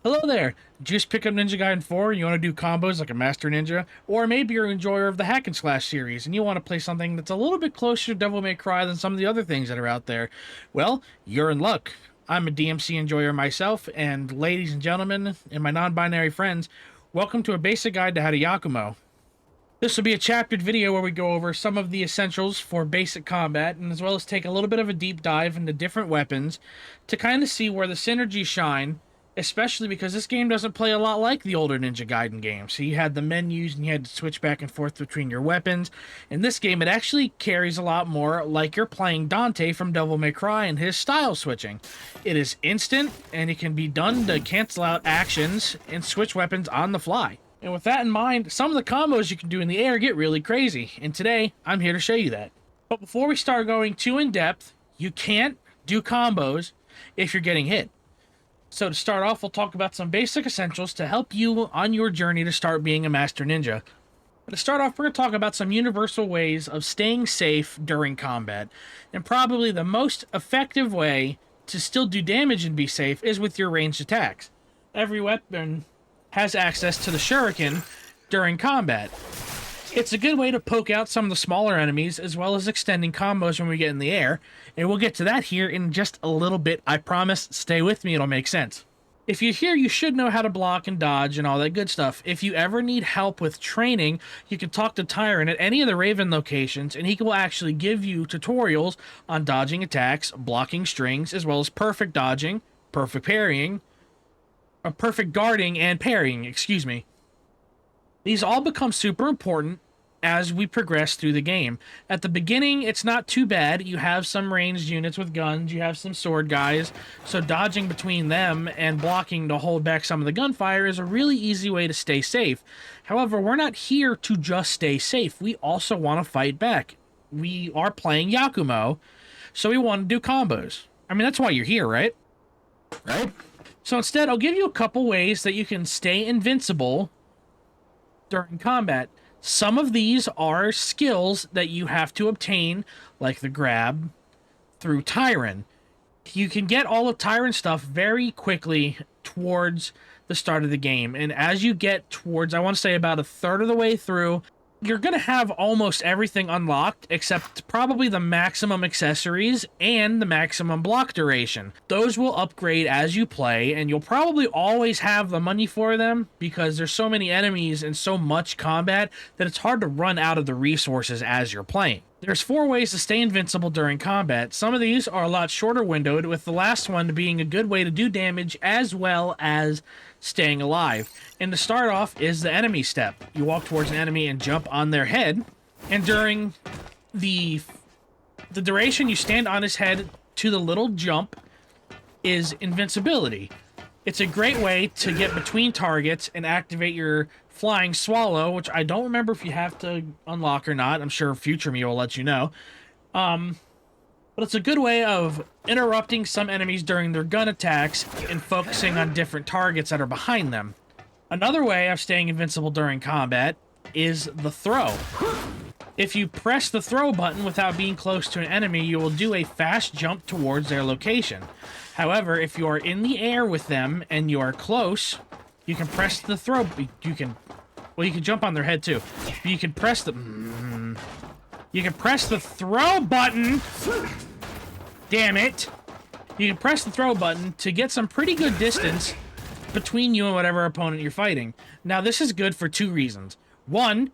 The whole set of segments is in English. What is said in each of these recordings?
Hello there! Did you just pick up Ninja Gaiden 4 and you want to do combos like a Master Ninja? Or maybe you're an enjoyer of the Hack and Slash series and you want to play something that's a little bit closer to Devil May Cry than some of the other things that are out there. Well, you're in luck. I'm a DMC enjoyer myself, and ladies and gentlemen, and my non-binary friends, welcome to a basic guide to how to Yakumo. This will be a chaptered video where we go over some of the essentials for basic combat, and as well as take a little bit of a deep dive into different weapons to kind of see where the synergies shine, especially because this game doesn't play a lot like the older Ninja Gaiden games. So you had the menus and you had to switch back and forth between your weapons. In this game, it actually carries a lot more like you're playing Dante from Devil May Cry and his style switching. It is instant, and it can be done to cancel out actions and switch weapons on the fly. And with that in mind, some of the combos you can do in the air get really crazy, and today, I'm here to show you that. But before we start going too in-depth, you can't do combos if you're getting hit. So to start off, we'll talk about some basic essentials to help you on your journey to start being a Master Ninja. To start off, we're going to talk about some universal ways of staying safe during combat. And probably the most effective way to still do damage and be safe is with your ranged attacks. Every weapon has access to the shuriken during combat. It's a good way to poke out some of the smaller enemies, as well as extending combos when we get in the air, and we'll get to that here in just a little bit. I promise, stay with me, it'll make sense. If you're here, you should know how to block and dodge and all that good stuff. If you ever need help with training, you can talk to Tyrant at any of the Raven locations, and he will actually give you tutorials on dodging attacks, blocking strings, as well as perfect dodging, perfect parrying, or perfect guarding and parrying, excuse me. These all become super important as we progress through the game. At the beginning, it's not too bad. You have some ranged units with guns, you have some sword guys, so dodging between them and blocking to hold back some of the gunfire is a really easy way to stay safe. However, we're not here to just stay safe. We also want to fight back. We are playing Yakumo, so we want to do combos. I mean, that's why you're here, right? Right? So instead, I'll give you a couple ways that you can stay invincible during combat. Some of these are skills that you have to obtain, like the grab, through Tyrant. You can get all of Tyrant stuff very quickly towards the start of the game, and as you get towards, I want to say about a third of the way through, you're going to have almost everything unlocked except probably the maximum accessories and the maximum block duration. Those will upgrade as you play, and you'll probably always have the money for them because there's so many enemies and so much combat that it's hard to run out of the resources as you're playing. There's 4 ways to stay invincible during combat. Some of these are a lot shorter windowed, with the last one being a good way to do damage as well as staying alive. And to start off is the enemy step. You walk towards an enemy and jump on their head, and during the duration you stand on his head to the little jump is invincibility. It's a great way to get between targets and activate your flying swallow, which I don't remember if you have to unlock or not. I'm sure future me will let you know. But it's a good way of interrupting some enemies during their gun attacks and focusing on different targets that are behind them. Another way of staying invincible during combat is the throw. If you press the throw button without being close to an enemy, you will do a fast jump towards their location. However, if you are in the air with them and you are close, you can press the throw. You can jump on their head too. You can press the throw button. Damn it! You can press the throw button to get some pretty good distance between you and whatever opponent you're fighting. Now, this is good for 2 reasons. One,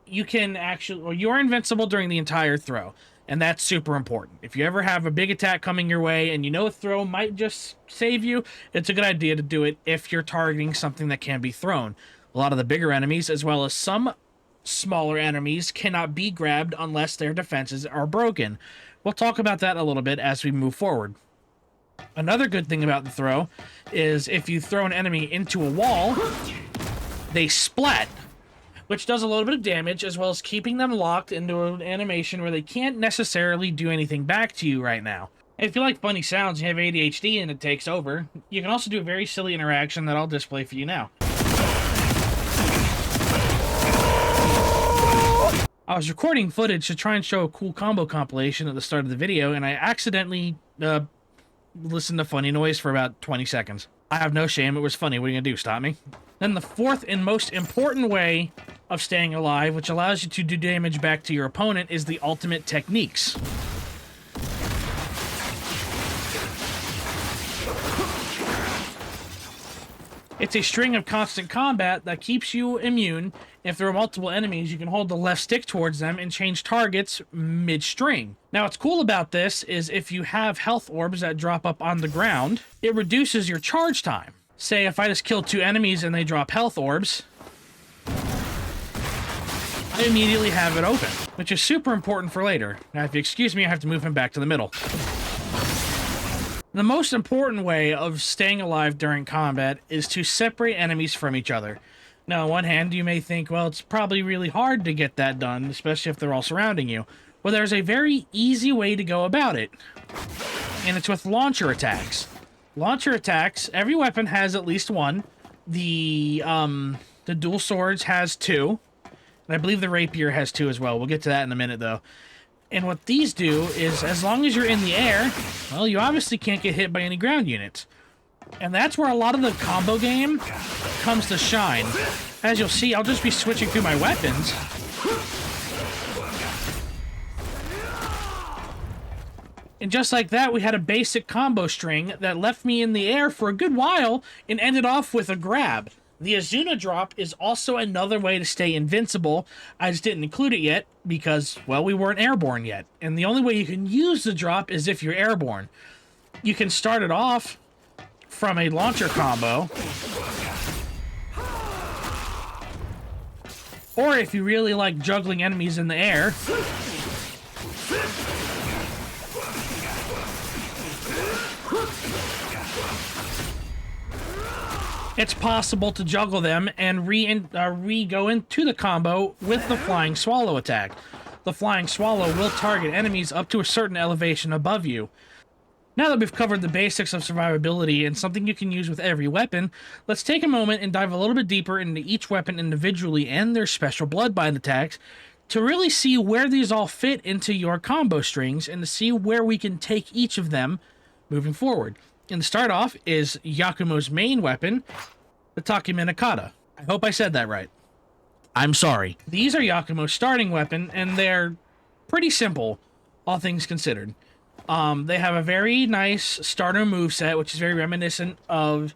you are invincible during the entire throw, and that's super important. If you ever have a big attack coming your way and you know a throw might just save you, it's a good idea to do it if you're targeting something that can be thrown. A lot of the bigger enemies, as well as some smaller enemies, cannot be grabbed unless their defenses are broken. We'll talk about that a little bit as we move forward. Another good thing about the throw is if you throw an enemy into a wall, they splat, which does a little bit of damage, as well as keeping them locked into an animation where they can't necessarily do anything back to you right now. If you like funny sounds and you have ADHD and it takes over, you can also do a very silly interaction that I'll display for you now. I was recording footage to try and show a cool combo compilation at the start of the video, and I accidentally listened to funny noise for about 20 seconds. I have no shame. It was funny. What are you gonna do? Stop me? Then the fourth and most important way of staying alive, which allows you to do damage back to your opponent, is the ultimate techniques. It's a string of constant combat that keeps you immune. If there are multiple enemies, you can hold the left stick towards them and change targets mid-string. Now, what's cool about this is if you have health orbs that drop up on the ground, it reduces your charge time. Say if I just kill 2 enemies and they drop health orbs, I immediately have it open, which is super important for later. Now, if you excuse me, I have to move him back to the middle. The most important way of staying alive during combat is to separate enemies from each other. Now, on one hand, you may think, well, it's probably really hard to get that done, especially if they're all surrounding you. Well, there's a very easy way to go about it, and it's with launcher attacks. Launcher attacks, every weapon has at least one. The dual swords has 2, and I believe the rapier has 2 as well. We'll get to that in a minute, though. And what these do is, as long as you're in the air, well, you obviously can't get hit by any ground units. And that's where a lot of the combo game comes to shine. As you'll see, I'll just be switching through my weapons. And just like that, we had a basic combo string that left me in the air for a good while and ended off with a grab. The Azuna drop is also another way to stay invincible. I just didn't include it yet because, well, we weren't airborne yet. And the only way you can use the drop is if you're airborne. You can start it off from a launcher combo, or if you really like juggling enemies in the air, it's possible to juggle them and go into the combo with the Flying Swallow attack. The Flying Swallow will target enemies up to a certain elevation above you. Now that we've covered the basics of survivability and something you can use with every weapon, let's take a moment and dive a little bit deeper into each weapon individually and their special bloodbind attacks to really see where these all fit into your combo strings and to see where we can take each of them moving forward. And to start off is Yakumo's main weapon, the Takeminakata. I hope I said that right. I'm sorry. These are Yakumo's starting weapon, and they're pretty simple, all things considered. They have a very nice starter moveset, which is very reminiscent of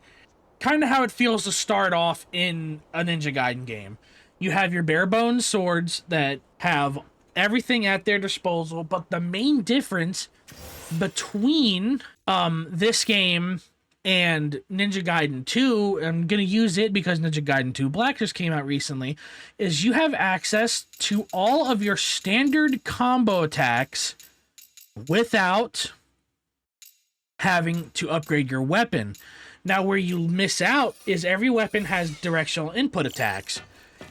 kind of how it feels to start off in a Ninja Gaiden game. You have your bare bones swords that have everything at their disposal, but the main difference between this game and Ninja Gaiden 2, I'm going to use it because Ninja Gaiden 2 Black just came out recently, is you have access to all of your standard combo attacks without having to upgrade your weapon. Now, where you miss out is every weapon has directional input attacks.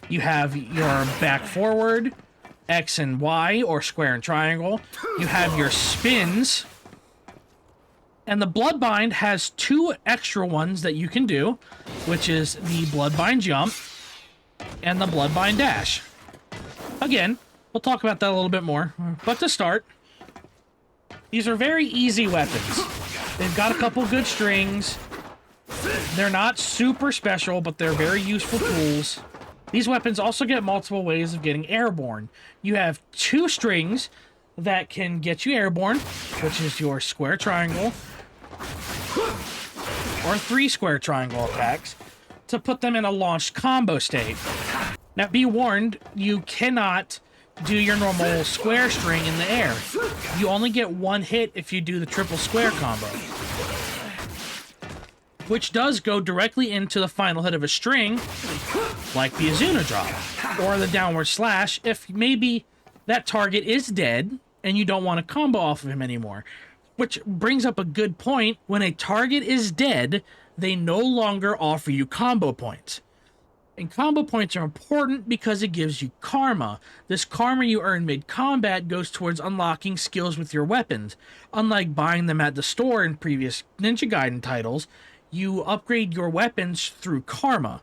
You have your back forward, X and Y, or square and triangle. You have your spins. And the Bloodbind has 2 extra ones that you can do, which is the Bloodbind Jump and the Bloodbind Dash. Again, we'll talk about that a little bit more. But to start, these are very easy weapons. They've got a couple good strings. They're not super special, but they're very useful tools. These weapons also get multiple ways of getting airborne. You have 2 strings that can get you airborne, which is your square triangle, or 3 square triangle attacks, to put them in a launched combo state. Now, be warned, you cannot do your normal square string in the air. You only get 1 hit if you do the triple square combo, which does go directly into the final hit of a string, like the Azuna drop, or the downward slash if maybe that target is dead and you don't want to combo off of him anymore. Which brings up a good point. When a target is dead, they no longer offer you combo points. And combo points are important because it gives you karma. This karma you earn mid-combat goes towards unlocking skills with your weapons. Unlike buying them at the store in previous Ninja Gaiden titles, you upgrade your weapons through karma.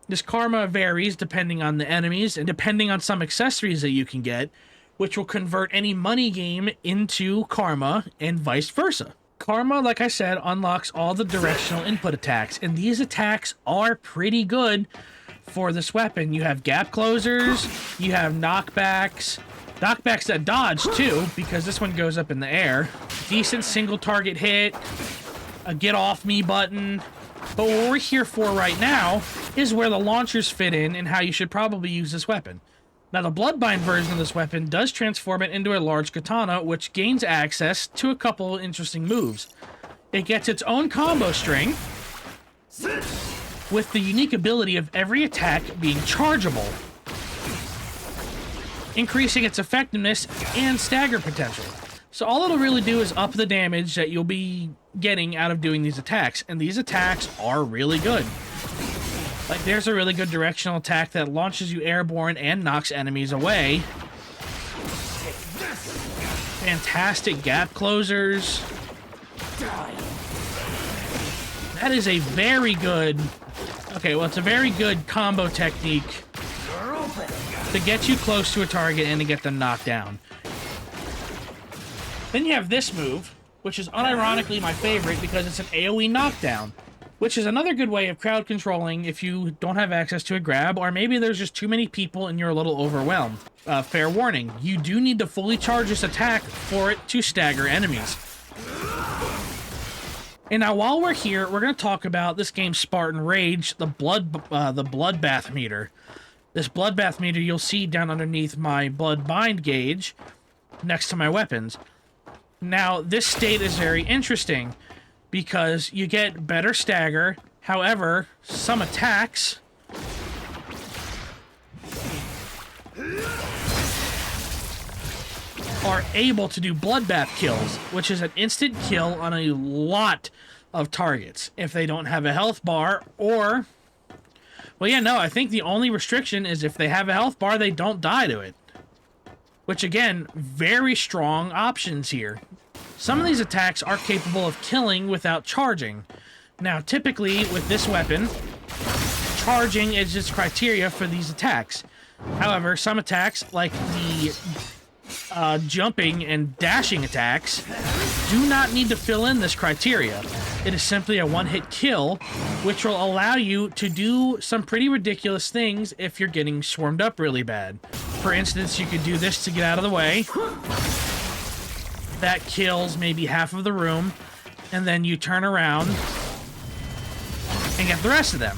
This karma varies depending on the enemies and depending on some accessories that you can get, which will convert any money game into karma and vice versa. Karma, like I said, unlocks all the directional input attacks, and these attacks are pretty good for this weapon. You have gap closers, you have knockbacks that dodge too, because this one goes up in the air. Decent single target hit, a get off me button. But what we're here for right now is where the launchers fit in and how you should probably use this weapon. Now, the Bloodbind version of this weapon does transform it into a large katana, which gains access to a couple interesting moves. It gets its own combo string, with the unique ability of every attack being chargeable, increasing its effectiveness and stagger potential. So all it'll really do is up the damage that you'll be getting out of doing these attacks, and these attacks are really good. Like, there's a really good directional attack that launches you airborne and knocks enemies away. Fantastic gap closers. That is a very good... Okay, well, it's a very good combo technique to get you close to a target and to get them knocked down. Then you have this move, which is unironically my favorite because it's an AoE knockdown, which is another good way of crowd controlling if you don't have access to a grab, or maybe there's just too many people and you're a little overwhelmed. Fair warning, you do need to fully charge this attack for it to stagger enemies. And now while we're here, we're going to talk about this game's Spartan Rage, the Bloodbath meter. This Bloodbath meter you'll see down underneath my Bloodbind gauge, next to my weapons. Now, this state is very interesting, because you get better stagger. However, some attacks are able to do bloodbath kills, which is an instant kill on a lot of targets if they don't have a health bar, or... Well, yeah, no, I think the only restriction is if they have a health bar, they don't die to it. Which, again, very strong options here. Some of these attacks are capable of killing without charging. Now, typically, with this weapon, charging is its criteria for these attacks. However, some attacks, like the jumping and dashing attacks, do not need to fill in this criteria. It is simply a one-hit kill, which will allow you to do some pretty ridiculous things if you're getting swarmed up really bad. For instance, you could do this to get out of the way. That kills maybe half of the room, and then you turn around and get the rest of them.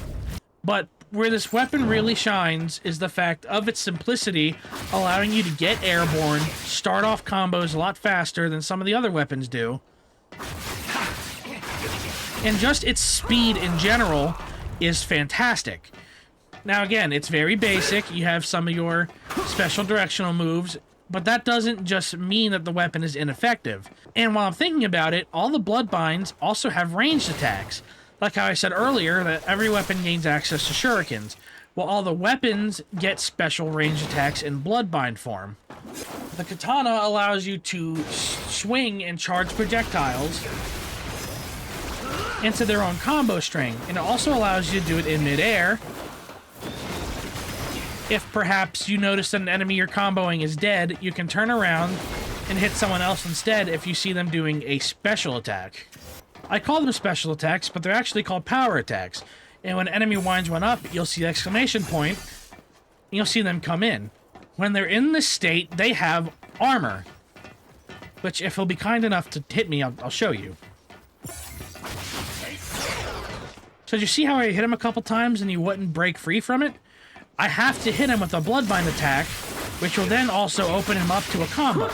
But where this weapon really shines is the fact of its simplicity, allowing you to get airborne, start off combos a lot faster than some of the other weapons do. And just its speed in general is fantastic. Now again, it's very basic. You have some of your special directional moves, but that doesn't just mean that the weapon is ineffective. And while I'm thinking about it, all the Bloodbinds also have ranged attacks. Like how I said earlier, that every weapon gains access to shurikens. Well, all the weapons get special ranged attacks in Bloodbind form. The katana allows you to swing and charge projectiles into their own combo string, and it also allows you to do it in midair. If perhaps you notice that an enemy you're comboing is dead, you can turn around and hit someone else instead if you see them doing a special attack. I call them special attacks, but they're actually called power attacks. And when an enemy winds one up, you'll see the exclamation point, and you'll see them come in. When they're in this state, they have armor, which if he'll be kind enough to hit me, I'll show you. So did you see how I hit him a couple times and he wouldn't break free from it? I have to hit him with a Bloodbind attack, which will then also open him up to a combo.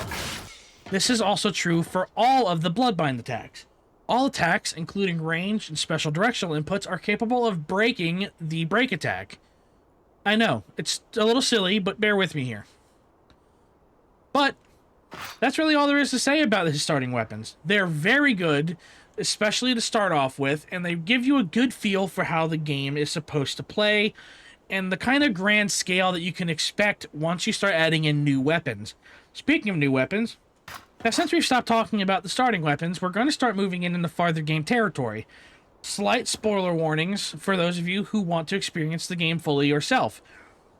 This is also true for all of the Bloodbind attacks. All attacks, including range and special directional inputs, are capable of breaking the break attack. I know, it's a little silly, but bear with me here. But that's really all there is to say about his starting weapons. They're very good, especially to start off with, and they give you a good feel for how the game is supposed to play, and the kind of grand scale that you can expect once you start adding in new weapons. Speaking of new weapons, now since we've stopped talking about the starting weapons, we're going to start moving into the farther game territory. Slight spoiler warnings for those of you who want to experience the game fully yourself.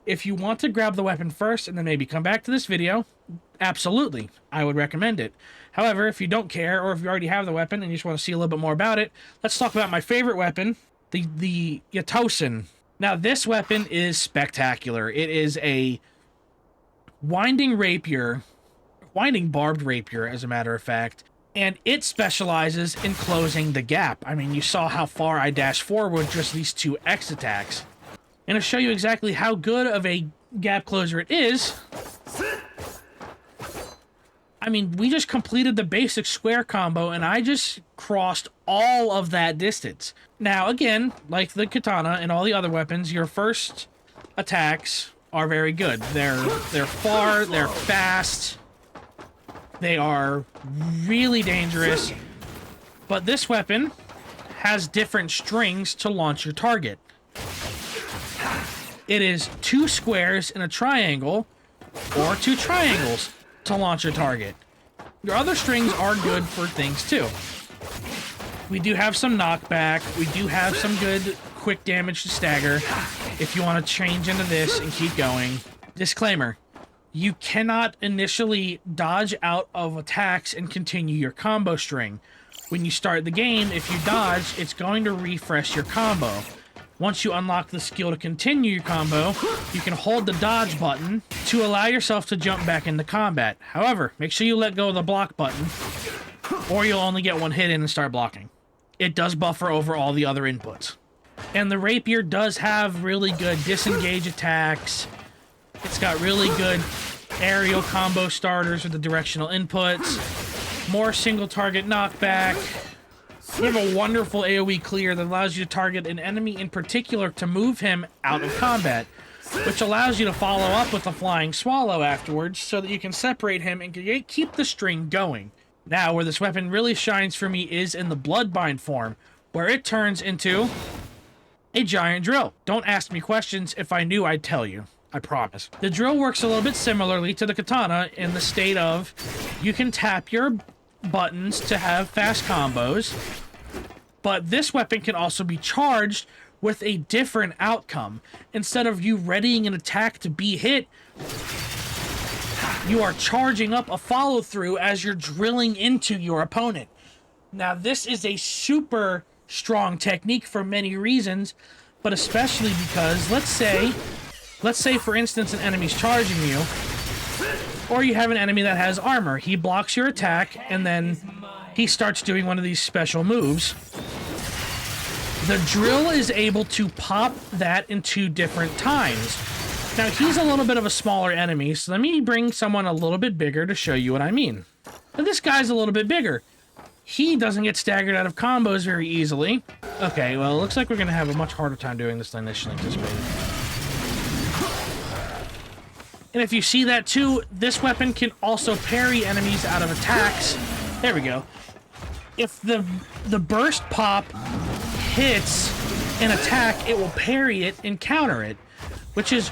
If you want to grab the weapon first and then maybe come back to this video, absolutely, I would recommend it. However, if you don't care, or if you already have the weapon and you just want to see a little bit more about it, let's talk about my favorite weapon, the Yatousen. Now, this weapon is spectacular. It is a winding barbed rapier, as a matter of fact, and it specializes in closing the gap. I mean, you saw how far I dashed forward with just these 2 X attacks. And to show you exactly how good of a gap closer it is, I mean, we just completed the basic square combo, and I just crossed all of that distance. Now, again, like the katana and all the other weapons, your first attacks are very good. They're far, they're fast, they are really dangerous, but this weapon has different strings to launch your target. It is 2 squares in a triangle, or 2 triangles to launch a target. Your other strings are good for things too. We do have some knockback, we do have some good quick damage to stagger, if you want to change into this and keep going. Disclaimer, you cannot initially dodge out of attacks and continue your combo string. When you start the game, if you dodge, it's going to refresh your combo. Once you unlock the skill to continue your combo, you can hold the dodge button to allow yourself to jump back into combat. However, make sure you let go of the block button, or you'll only get 1 hit in and start blocking. It does buffer over all the other inputs. And the rapier does have really good disengage attacks. It's got really good aerial combo starters with the directional inputs, more single target knockback. You have a wonderful AoE clear that allows you to target an enemy in particular to move him out of combat, which allows you to follow up with a flying swallow afterwards so that you can separate him and keep the string going. Now, where this weapon really shines for me is in the bloodbind form, where it turns into a giant drill. Don't ask me questions. If I knew, I'd tell you. I promise. The drill works a little bit similarly to the katana in the state of you can tap your buttons to have fast combos, but this weapon can also be charged with a different outcome. Instead of you readying an attack to be hit, you are charging up a follow-through as you're drilling into your opponent. Now, this is a super strong technique for many reasons, but especially because, let's say for instance an enemy's charging you, or you have an enemy that has armor. He blocks your attack, and then he starts doing one of these special moves. The drill is able to pop that in 2 different times. Now, he's a little bit of a smaller enemy, so let me bring someone a little bit bigger to show you what I mean. And this guy's a little bit bigger. He doesn't get staggered out of combos very easily. Okay, well, it looks like we're going to have a much harder time doing this than initially anticipated. And if you see that too, this weapon can also parry enemies out of attacks. There we go. If the burst pop hits an attack, it will parry it and counter it, which is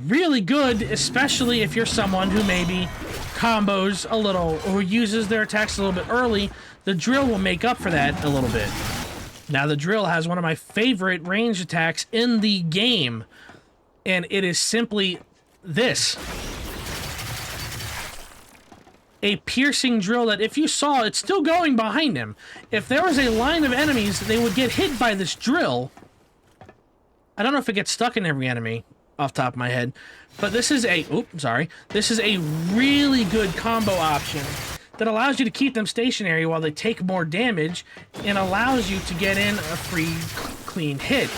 really good, especially if you're someone who maybe combos a little, or who uses their attacks a little bit early. The drill will make up for that a little bit. Now, the drill has one of my favorite range attacks in the game, and it is simply this. A piercing drill that, if you saw, it's still going behind him. If there was a line of enemies, they would get hit by this drill. I don't know if it gets stuck in every enemy off the top of my head, but this is a, this is a really good combo option that allows you to keep them stationary while they take more damage and allows you to get in a free, clean hit.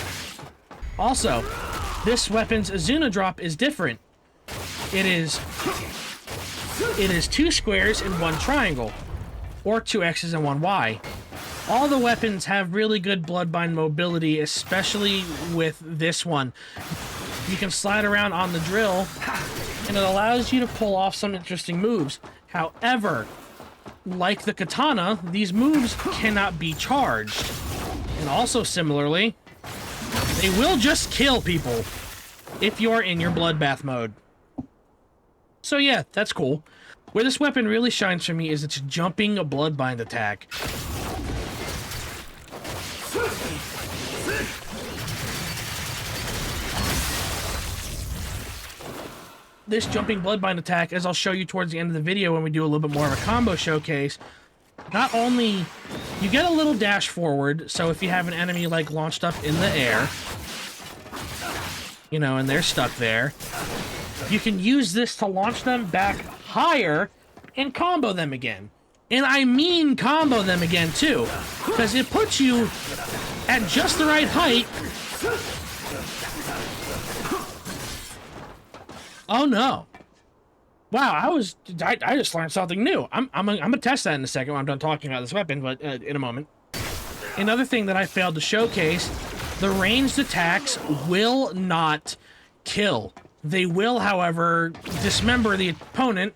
Also, this weapon's Azuna drop is different. It is 2 squares and 1 triangle, or 2 X's and 1 Y. All the weapons have really good bloodbind mobility, especially with this one. You can slide around on the drill, and it allows you to pull off some interesting moves. However, like the katana, these moves cannot be charged. And also similarly, they will just kill people if you're in your bloodbath mode. So yeah, that's cool. Where this weapon really shines for me is its jumping bloodbind attack. this jumping bloodbind attack, as I'll show you towards the end of the video when we do a little bit more of a combo showcase, not only you get a little dash forward, so if you have an enemy like launched up in the air, you know, and they're stuck there, you can use this to launch them back higher and combo them again. And I mean combo them again too, because it puts you at just the right height. Oh no. Wow, I just learned something new. I'm gonna test that in a second when I'm done talking about this weapon, but in a moment. Another thing that I failed to showcase, the ranged attacks will not kill. They will, however, dismember the opponent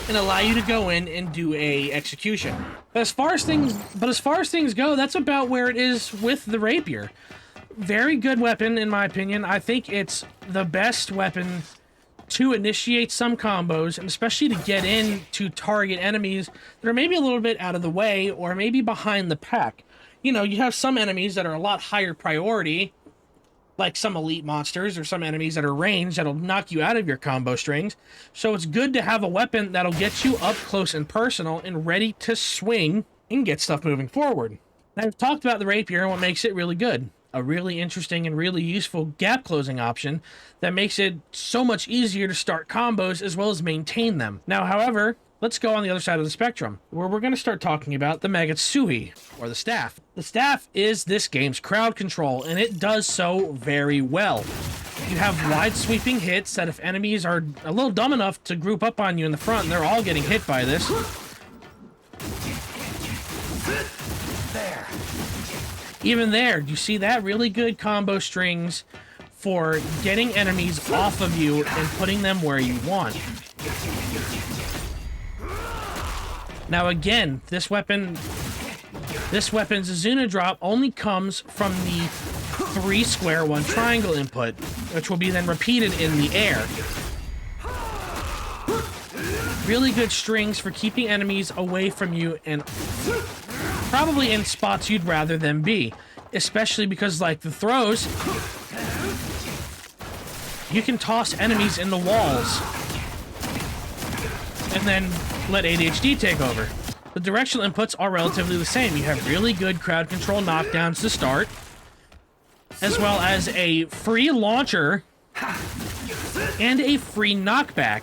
and allow you to go in and do a execution. But as far as things go, that's about where it is with the rapier. Very good weapon, in my opinion. I think it's the best weapon to initiate some combos, and especially to get in to target enemies that are maybe a little bit out of the way or maybe behind the pack. You know, you have some enemies that are a lot higher priority, like some elite monsters or some enemies that are ranged that'll knock you out of your combo strings. So it's good to have a weapon that'll get you up close and personal and ready to swing and get stuff moving forward. Now, I've talked about the rapier and what makes it really good. A really interesting and really useful gap closing option that makes it so much easier to start combos as well as maintain them. Now, however, let's go on the other side of the spectrum, where we're going to start talking about the Magatsuhi, or the staff. The staff is this game's crowd control, and it does so very well. You have wide sweeping hits that if enemies are a little dumb enough to group up on you in the front, and they're all getting hit by this. Even there, you see that really good combo strings for getting enemies off of you and putting them where you want. Now again, this weapon's Zazuna drop only comes from the 3 square 1 triangle input, which will be then repeated in the air. Really good strings for keeping enemies away from you and probably in spots you'd rather them be, especially because, like the throws, you can toss enemies in the walls and then let ADHD take over. The directional inputs are relatively the same. You have really good crowd control knockdowns to start, as well as a free launcher and a free knockback.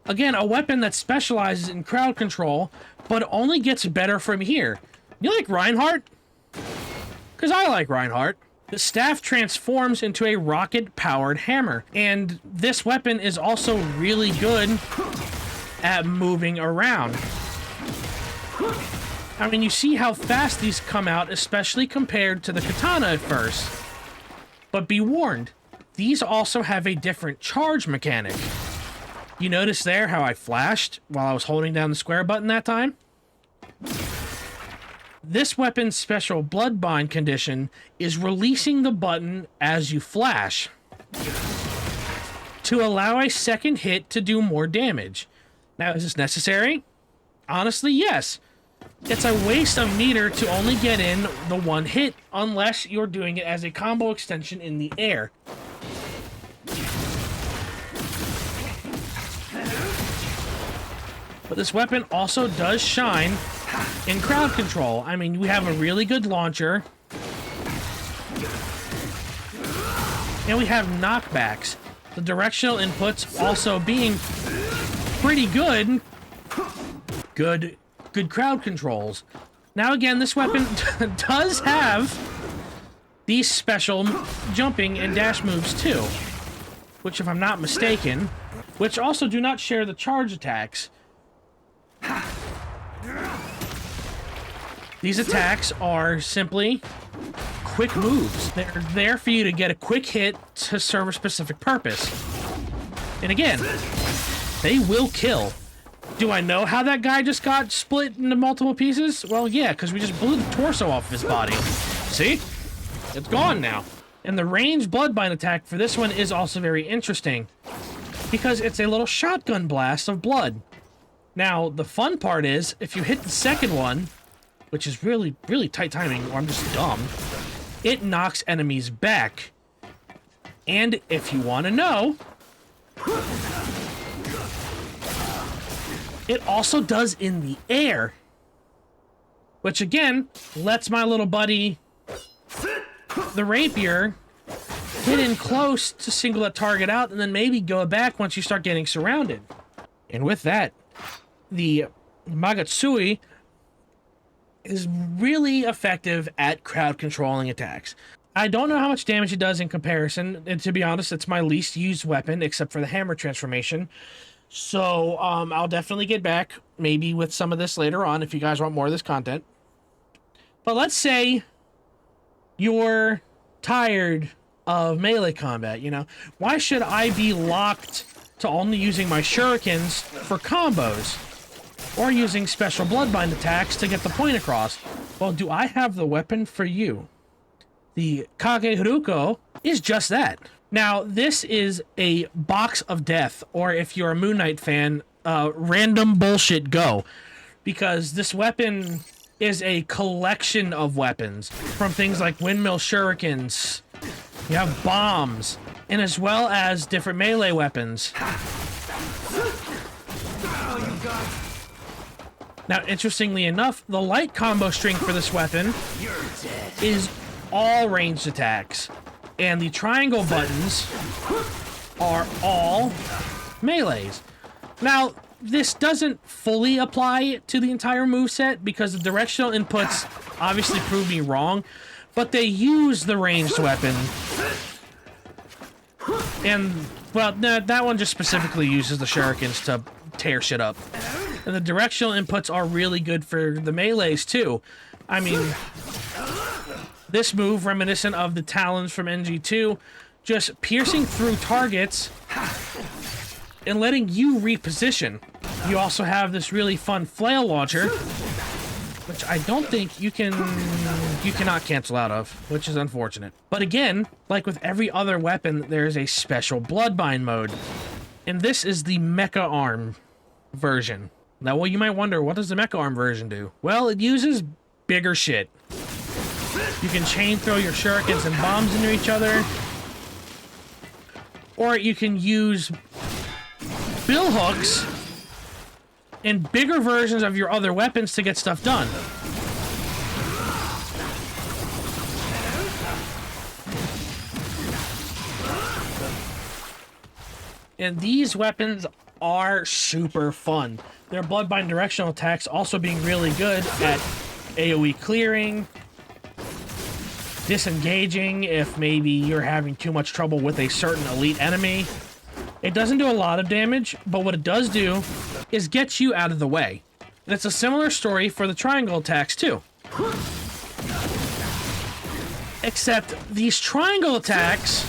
Again, a weapon that specializes in crowd control, but only gets better from here. You like Reinhardt? Because I like Reinhardt. The staff transforms into a rocket-powered hammer, and this weapon is also really good at moving around. I mean, you see how fast these come out, especially compared to the katana at first. But be warned, these also have a different charge mechanic. You notice there how I flashed while I was holding down the square button that time? This weapon's special bloodbind condition is releasing the button as you flash to allow a second hit to do more damage. Now, is this necessary? Honestly, yes. It's a waste of meter to only get in the one hit unless you're doing it as a combo extension in the air. But this weapon also does shine in crowd control. I mean, we have a really good launcher. And we have knockbacks. The directional inputs also being pretty good. Good crowd controls. Now again, this weapon does have these special jumping and dash moves too. Which, if I'm not mistaken, which also do not share the charge attacks. These attacks are simply quick moves. They're there for you to get a quick hit to serve a specific purpose. And again, they will kill. Do I know how that guy just got split into multiple pieces? Well, yeah, because we just blew the torso off of his body. See? It's gone now. And the ranged bloodbind attack for this one is also very interesting, because it's a little shotgun blast of blood. Now, the fun part is, if you hit the second one, which is really, really tight timing, or I'm just dumb, it knocks enemies back. And if you want to know, It also does in the air, which again lets my little buddy, the rapier, get in close to single that target out and then maybe go back once you start getting surrounded. And with that, the Magatsuhi is really effective at crowd controlling attacks. I don't know how much damage it does in comparison, and to be honest, it's my least used weapon except for the hammer transformation. So I'll definitely get back maybe with some of this later on if you guys want more of this content. But let's say you're tired of melee combat, you know? Why should I be locked to only using my shurikens for combos? Or using special bloodbind attacks to get the point across? Well, do I have the weapon for you? The Hage-Hiruko is just that. Now, this is a box of death, or if you're a Moon Knight fan, random bullshit go. Because this weapon is a collection of weapons, from things like windmill shurikens, you have bombs, and as well as different melee weapons. Now, interestingly enough, the light combo string for this weapon is all ranged attacks, and the triangle buttons are all melees. Now, this doesn't fully apply to the entire moveset because the directional inputs obviously prove me wrong, but they use the ranged weapon. And, well, that one just specifically uses the shurikens to tear shit up. And the directional inputs are really good for the melees, too. I mean, this move, reminiscent of the talons from NG2, just piercing through targets and letting you reposition. You also have this really fun flail launcher, which I don't think you cannot cancel out of, which is unfortunate. But again, like with every other weapon, there is a special bloodbind mode. And this is the Mecha Arm version. Now, well, you might wonder, what does the Mecha Arm version do? Well, it uses bigger shit. You can chain throw your shurikens and bombs into each other. Or you can use bill hooks and bigger versions of your other weapons to get stuff done. And these weapons are super fun. Their bloodbind directional attacks also being really good at AoE clearing, disengaging if maybe you're having too much trouble with a certain elite enemy. It doesn't do a lot of damage, but what it does do is get you out of the way. And it's a similar story for the triangle attacks too. Except these triangle attacks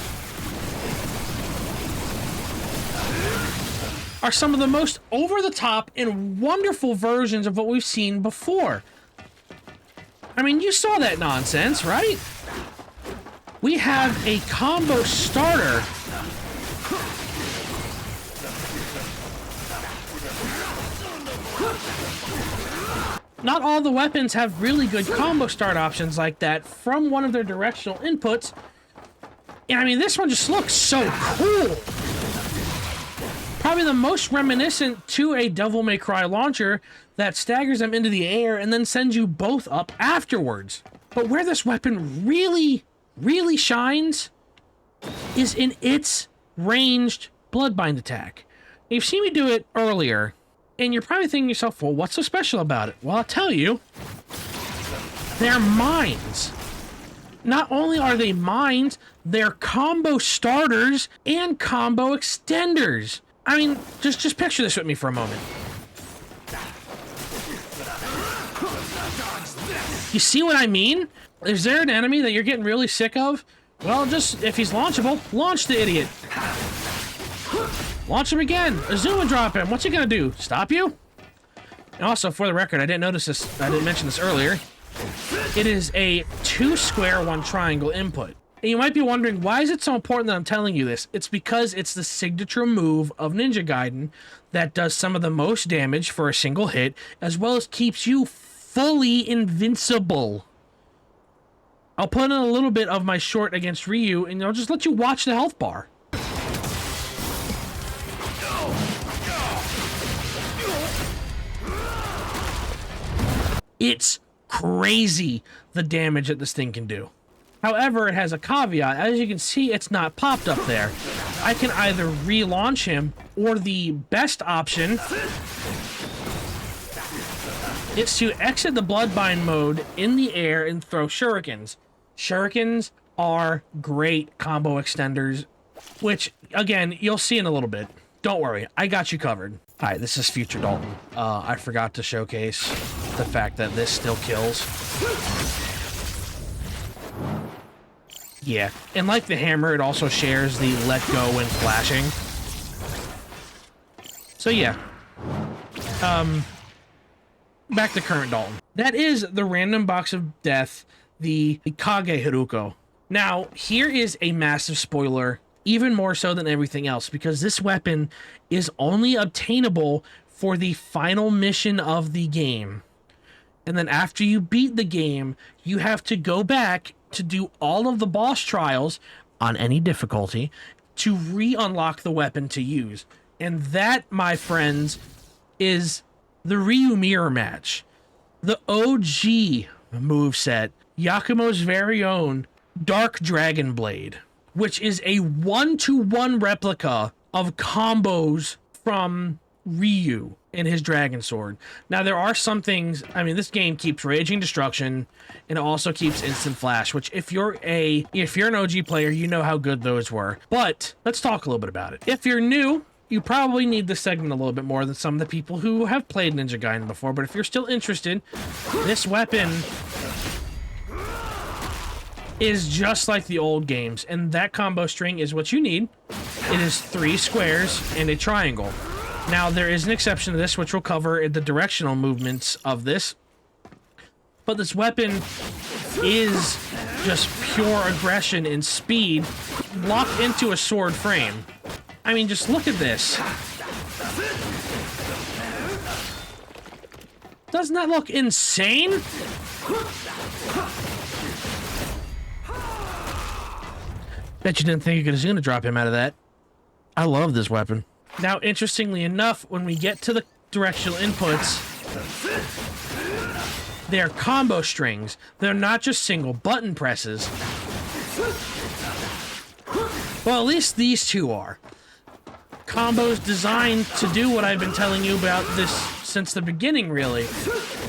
are some of the most over-the-top and wonderful versions of what we've seen before. I mean, you saw that nonsense, right? We have a combo starter not all the weapons have really good combo start options like that from one of their directional inputs. And I mean, this one just looks so cool. Probably the most reminiscent to a Devil May Cry launcher that staggers them into the air and then sends you both up afterwards. But where this weapon really shines is in its ranged bloodbind attack. You've seen me do it earlier, and you're probably thinking to yourself, well, what's so special about it? Well, I'll tell you. They're mines. Not only are they mines, they're combo starters and combo extenders. I mean, just picture this with me for a moment. You see what I mean? Is there an enemy that you're getting really sick of? Well, just, if he's launchable, launch the idiot. Launch him again. Azuma drop him. What's he gonna do? Stop you? And also, for the record, I didn't mention this earlier. It is a 2 square 1 triangle input. And you might be wondering, why is it so important that I'm telling you this? It's because it's the signature move of Ninja Gaiden that does some of the most damage for a single hit, as well as keeps you fully invincible. I'll put in a little bit of my short against Ryu, and I'll just let you watch the health bar. It's crazy the damage that this thing can do. However, it has a caveat. As you can see, it's not popped up there. I can either relaunch him, or the best option is to exit the Bloodbind mode in the air and throw shurikens. Shurikens are great combo extenders, which, again, you'll see in a little bit. Don't worry, I got you covered. All right, this is Future Dalton. I forgot to showcase the fact that this still kills. Yeah, and like the hammer, it also shares the let go when flashing. So yeah. Back to current Dalton. That is the random box of death, the Hage-Hiruko. Now, here is a massive spoiler, even more so than everything else, because this weapon is only obtainable for the final mission of the game. And then after you beat the game, you have to go back to do all of the boss trials on any difficulty to re-unlock the weapon to use. And that, my friends, is the Ryu mirror match. The OG moveset, Yakumo's very own Dark Dragon Blade, which is a 1-to-1 replica of combos from Ryu and his Dragon Sword. Now, there are some things, I mean, this game keeps Raging Destruction, and it also keeps Instant Flash, which if you're an OG player, you know how good those were. But let's talk a little bit about it. If you're new, you probably need this segment a little bit more than some of the people who have played Ninja Gaiden before, but if you're still interested, this weapon is just like the old games, and that combo string is what you need. It is 3 squares and a triangle. Now, there is an exception to this, which we'll cover in the directional movements of this, but this weapon is just pure aggression and speed locked into a sword frame. I mean, just look at this. Doesn't that look insane? Bet you didn't think it was going to drop him out of that. I love this weapon. Now, interestingly enough, when we get to the directional inputs, they're combo strings. They're not just single button presses. Well, at least these two are. Combos designed to do what I've been telling you about this since the beginning, really,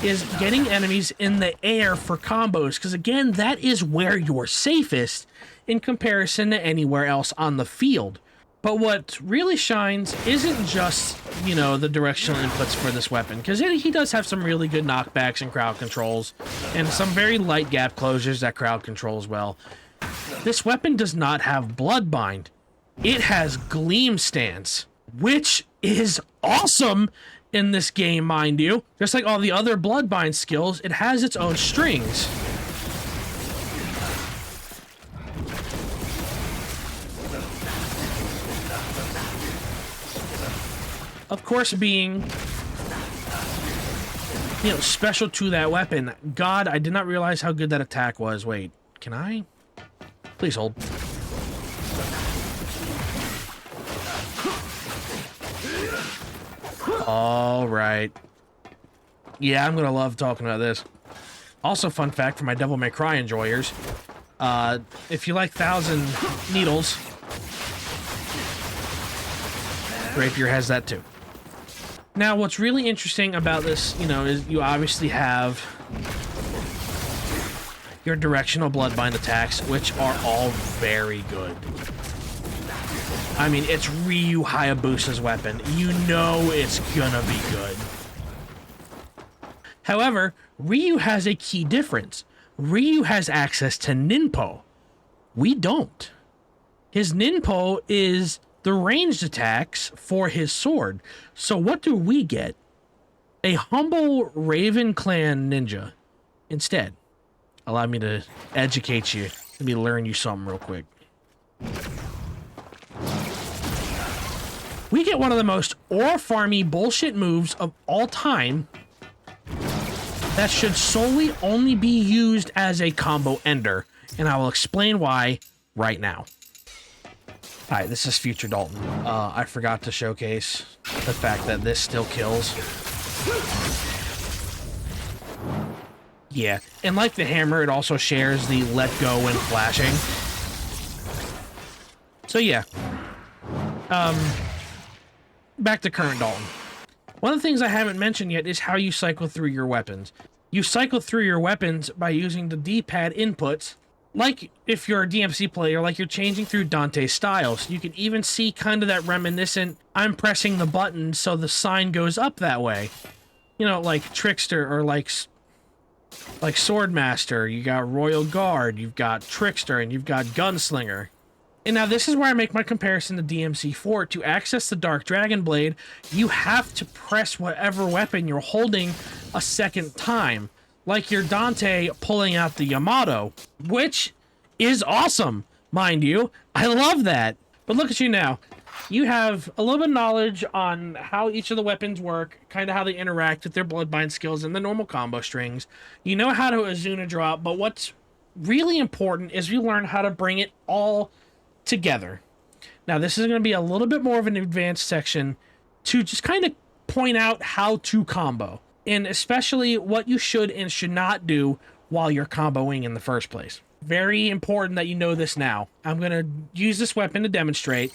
is getting enemies in the air for combos, because again, that is where you're safest in comparison to anywhere else on the field. But what really shines isn't just, you know, the directional inputs for this weapon, because he does have some really good knockbacks and crowd controls, and some very light gap closures that crowd controls well. This weapon does not have Bloodbind. It has Gleam Stance, which is awesome in this game, mind you. Just like all the other Bloodbind skills, it has its own strings. Of course, being, you know, special to that weapon. God, I did not realize how good that attack was. Wait, can I? Please hold. All right. Yeah, I'm gonna love talking about this. Also, fun fact for my Devil May Cry enjoyers, if you like 1,000 Needles, Rapier has that too. Now, what's really interesting about this, you know, is you obviously have your directional Bloodbind attacks, which are all very good. I mean, it's Ryu Hayabusa's weapon. You know it's gonna be good. However, Ryu has a key difference. Ryu has access to Ninpo. We don't. His Ninpo is the ranged attacks for his sword. So what do we get? A humble Raven Clan ninja. Instead, allow me to educate you. Let me learn you something real quick. We get one of the most ore farmy bullshit moves of all time that should solely only be used as a combo ender, and I will explain why right now. Alright, this is Future Dalton. I forgot to showcase the fact that this still kills. Yeah, and like the hammer, it also shares the let go when flashing. So yeah. Back to current Dalton. One of the things I haven't mentioned yet is how you cycle through your weapons. You cycle through your weapons by using the D-pad inputs, like if you're a DMC player, like you're changing through Dante's styles. You can even see kind of that reminiscent, I'm pressing the button so the sign goes up that way. You know, like Trickster or like Swordmaster. You got Royal Guard, you've got Trickster, and you've got Gunslinger. And now this is where I make my comparison to DMC4. To access the Dark Dragon Blade, you have to press whatever weapon you're holding a second time. Like your Dante pulling out the Yamato, which is awesome, mind you. I love that. But look at you now. You have a little bit of knowledge on how each of the weapons work, kind of how they interact with their Bloodbind skills and the normal combo strings. You know how to Azuna drop, but what's really important is you learn how to bring it all together. Now, this is going to be a little bit more of an advanced section to just kind of point out how to combo, and especially what you should and should not do while you're comboing in the first place. Very important that you know this now. I'm going to use this weapon to demonstrate.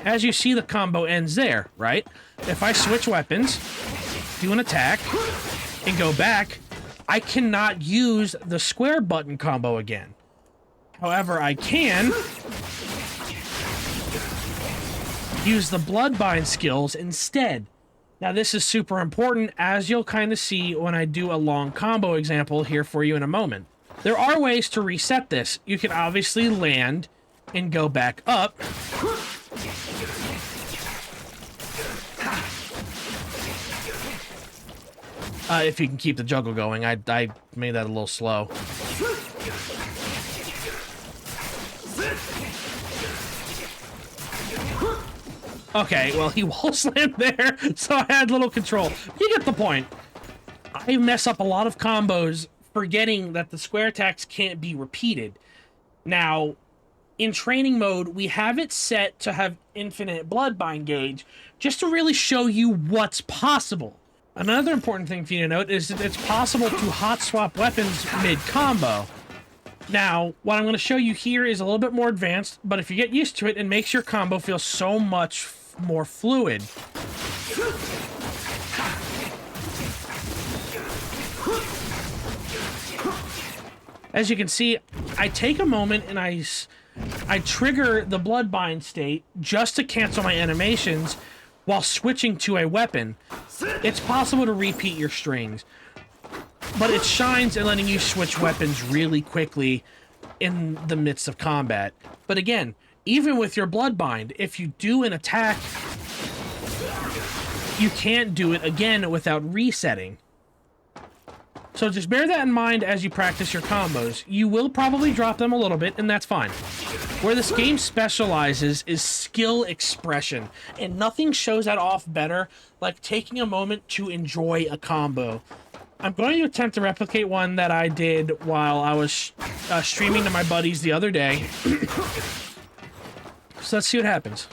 As you see, the combo ends there, right? If I switch weapons, do an attack, and go back, I cannot use the square button combo again. However, I can use the Bloodbind skills instead. Now, this is super important, as you'll kind of see when I do a long combo example here for you in a moment. There are ways to reset this. You can obviously land and go back up. If you can keep the juggle going. I made that a little slow. Okay, well, he wall slammed there, so I had little control. You get the point. I mess up a lot of combos forgetting that the square attacks can't be repeated. Now, in training mode, we have it set to have infinite Bloodbind gauge, just to really show you what's possible. Another important thing for you to note is that it's possible to hot swap weapons mid-combo. Now, what I'm going to show you here is a little bit more advanced, but if you get used to it, it makes your combo feel so much more fluid. As you can see, I take a moment and I trigger the Bloodbind state just to cancel my animations while switching to a weapon. It's possible to repeat your strings, but it shines in letting you switch weapons really quickly in the midst of combat. But again, even with your Bloodbind, if you do an attack, you can't do it again without resetting. So just bear that in mind as you practice your combos. You will probably drop them a little bit, and that's fine. Where this game specializes is skill expression, and nothing shows that off better like taking a moment to enjoy a combo. I'm going to attempt to replicate one that I did while I was streaming to my buddies the other day. So let's see what happens.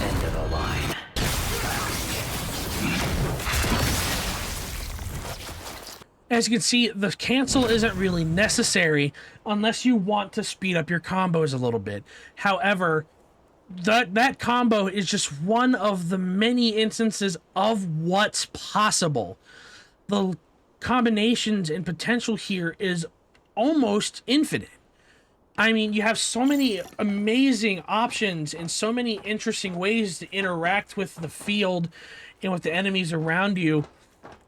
End of the line. As you can see, the cancel isn't really necessary unless you want to speed up your combos a little bit. However, that combo is just one of the many instances of what's possible. The combinations and potential here is almost infinite. I mean, you have so many amazing options and so many interesting ways to interact with the field and with the enemies around you.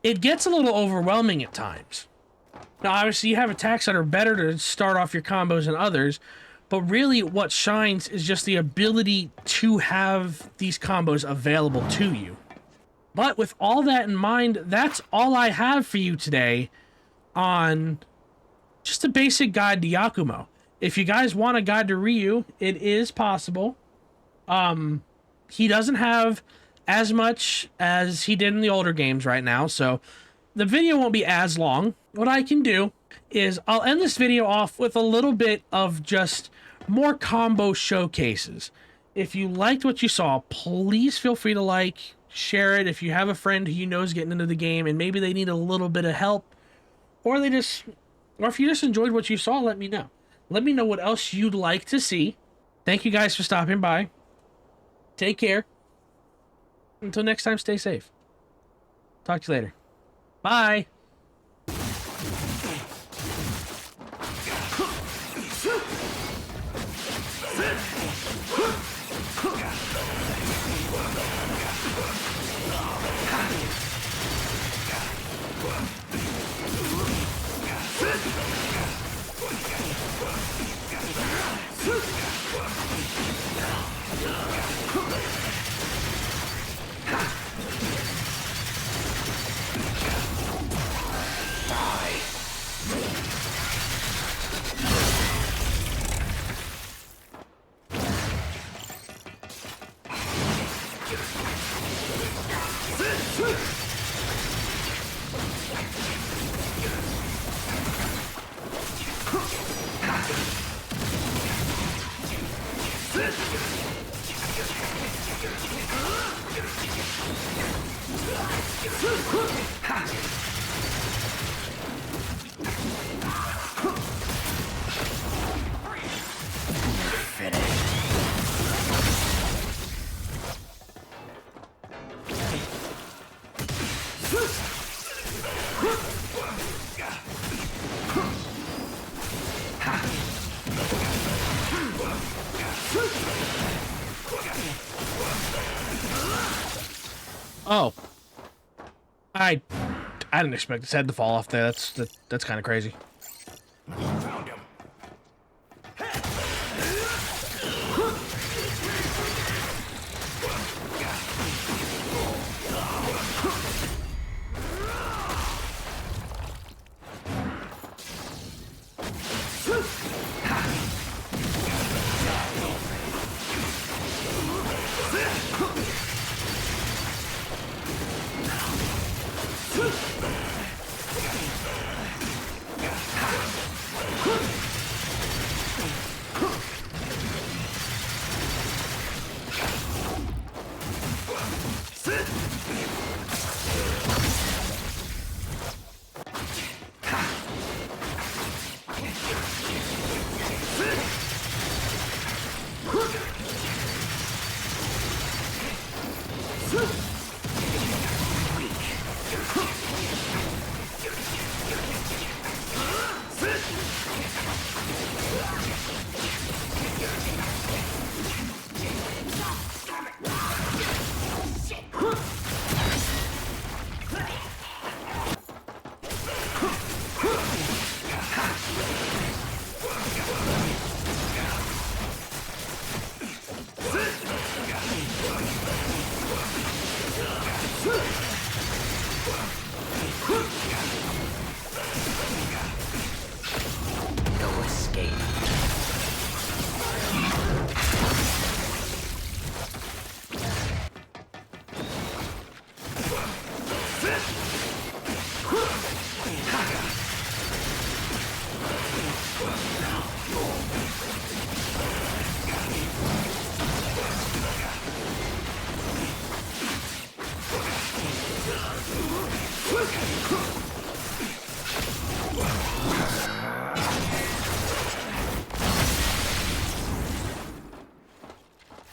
It gets a little overwhelming at times. Now, obviously, you have attacks that are better to start off your combos than others, but really what shines is just the ability to have these combos available to you. But with all that in mind, that's all I have for you today on just a basic guide to Yakumo. If you guys want a guide to Ryu, it is possible. He doesn't have as much as he did in the older games right now, so the video won't be as long. What I can do is I'll end this video off with a little bit of just more combo showcases. If you liked what you saw, please feel free to like, share it. If you have a friend who you know is getting into the game and maybe they need a little bit of help, or if you just enjoyed what you saw, let me know. Let me know what else you'd like to see. Thank you guys for stopping by. Take care. Until next time, stay safe. Talk to you later. Bye. Oh, I didn't expect his head to fall off there. That's kind of crazy. Found him. No escape. Look!